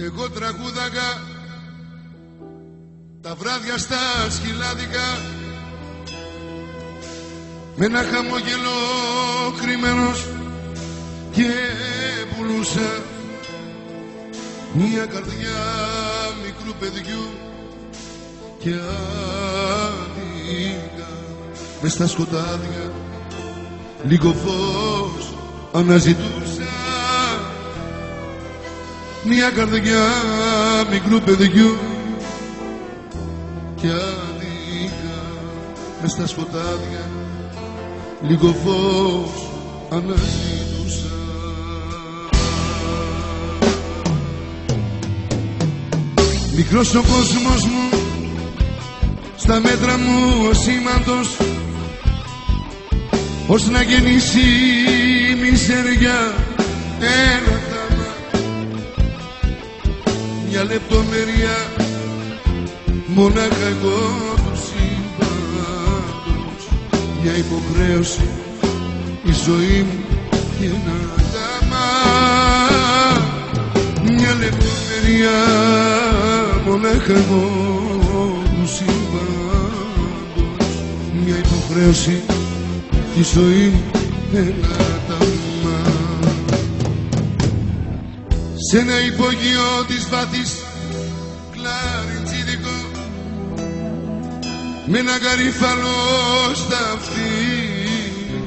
Εγώ τραγούδαγα τα βράδια στα σκυλάδικα με ένα χαμόγελο κρυμμένος και πουλούσα μια καρδιά μικρού παιδιού και άδικα μες στα σκοτάδια λίγο φως αναζητούσα μια καρδιά μικρού παιδιού και άδικα μες στα σκοτάδια λίγο φως αναζητούσα. Μικρός ο κόσμος μου, στα μέτρα μου ο σήμαντος, ως να γεννήσει η μιζέρια ένα θάμα, μια λεπτομέρεια μονάχα εγώ του σύμπαντος, μια υποχρέωση η ζωή μου και ένα θάμα, μια λεπτομέρεια μονάχα εγώ του σύμπαντος, μια υποχρέωση η ζωή μου ένα ταμά. Σ' ένα υπόγειο της βάθης κλαριτσίδικο με ένα γαρίφαλο στα αυτή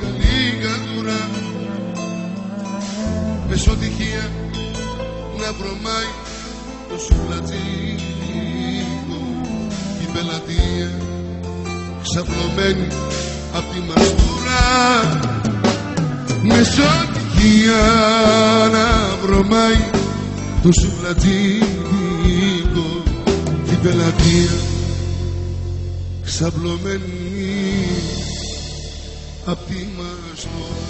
καλή κατούρα, μεσοτυχία να βρωμάει το σουβλατζίκο η πελατεία ξαπλωμένη απ' τη μαστούρα, μεσοτυχία να βρωμάει το σουβλατζίκο η πελατεία ξαπλωμένη απ' τη μαστούρα.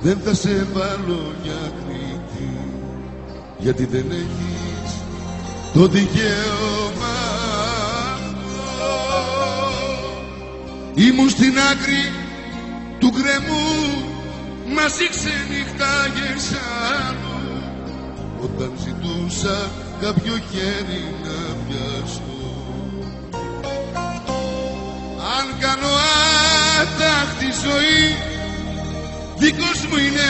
Δεν θα σε βάλω για Κρήτη, γιατί δεν έχεις το δικαίωμα. Ήμουν στην άκρη του γκρεμού, μαζί ξενυχτάγες άλλο, όταν ζητούσα κάποιο χέρι να πιάσω. Αν κάνω άταχτη ζωή, δικός μου είναι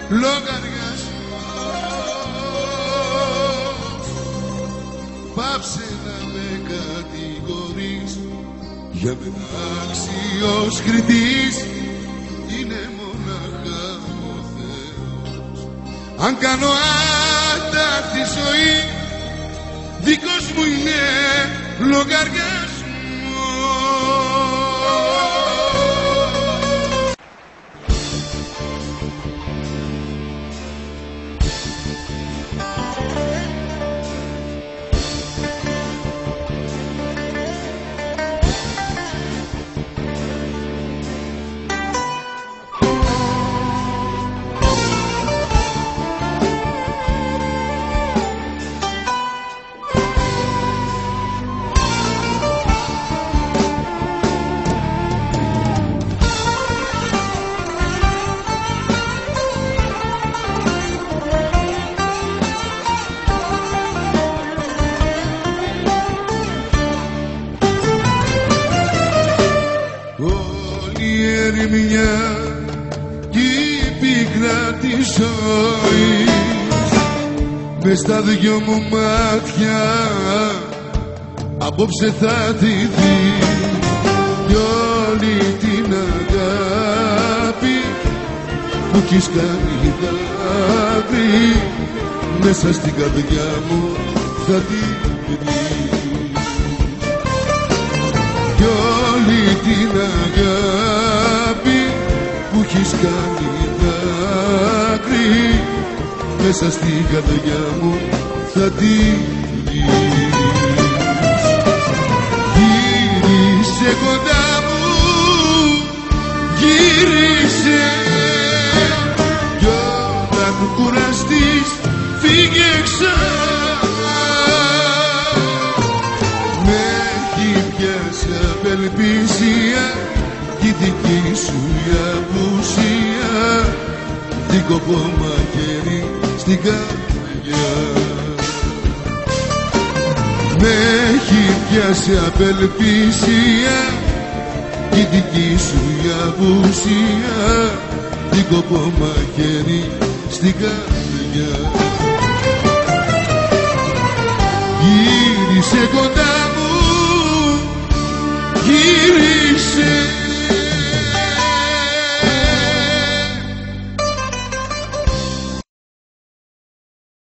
λογαριασμός. Πάψε να με κατηγορείς, για μένα άξιος κριτής είναι μονάχα ο Θεός. Αν κάνω άταχτη ζωή, δικός μου είναι λογαριασμός. Μια κι η πίκρα της ζωής μες στα δυο μου μάτια απόψε θα τη δει, κι όλη την αγάπη που έχεις κάνει δάκρυ μέσα στην καρδιά μου θα την βρει, κι όλη την αγάπη έχεις κάνει δάκρυ, μέσα στην καρδιά μου θα τύχεις. Γύρισε κοντά μου, γύρισε, κι όταν κουραστείς φύγε ξανά. Με έχει πιάσει απελπισία κι η δική σου η απουσία, δίκοπο μαχαίρι στην καρδιά. Με έχει πιάσει απελπισία κι η δική σου η απουσία, δίκοπο μαχαίρι στην καρδιά. Γύρισε κοντά μου, γύρισε,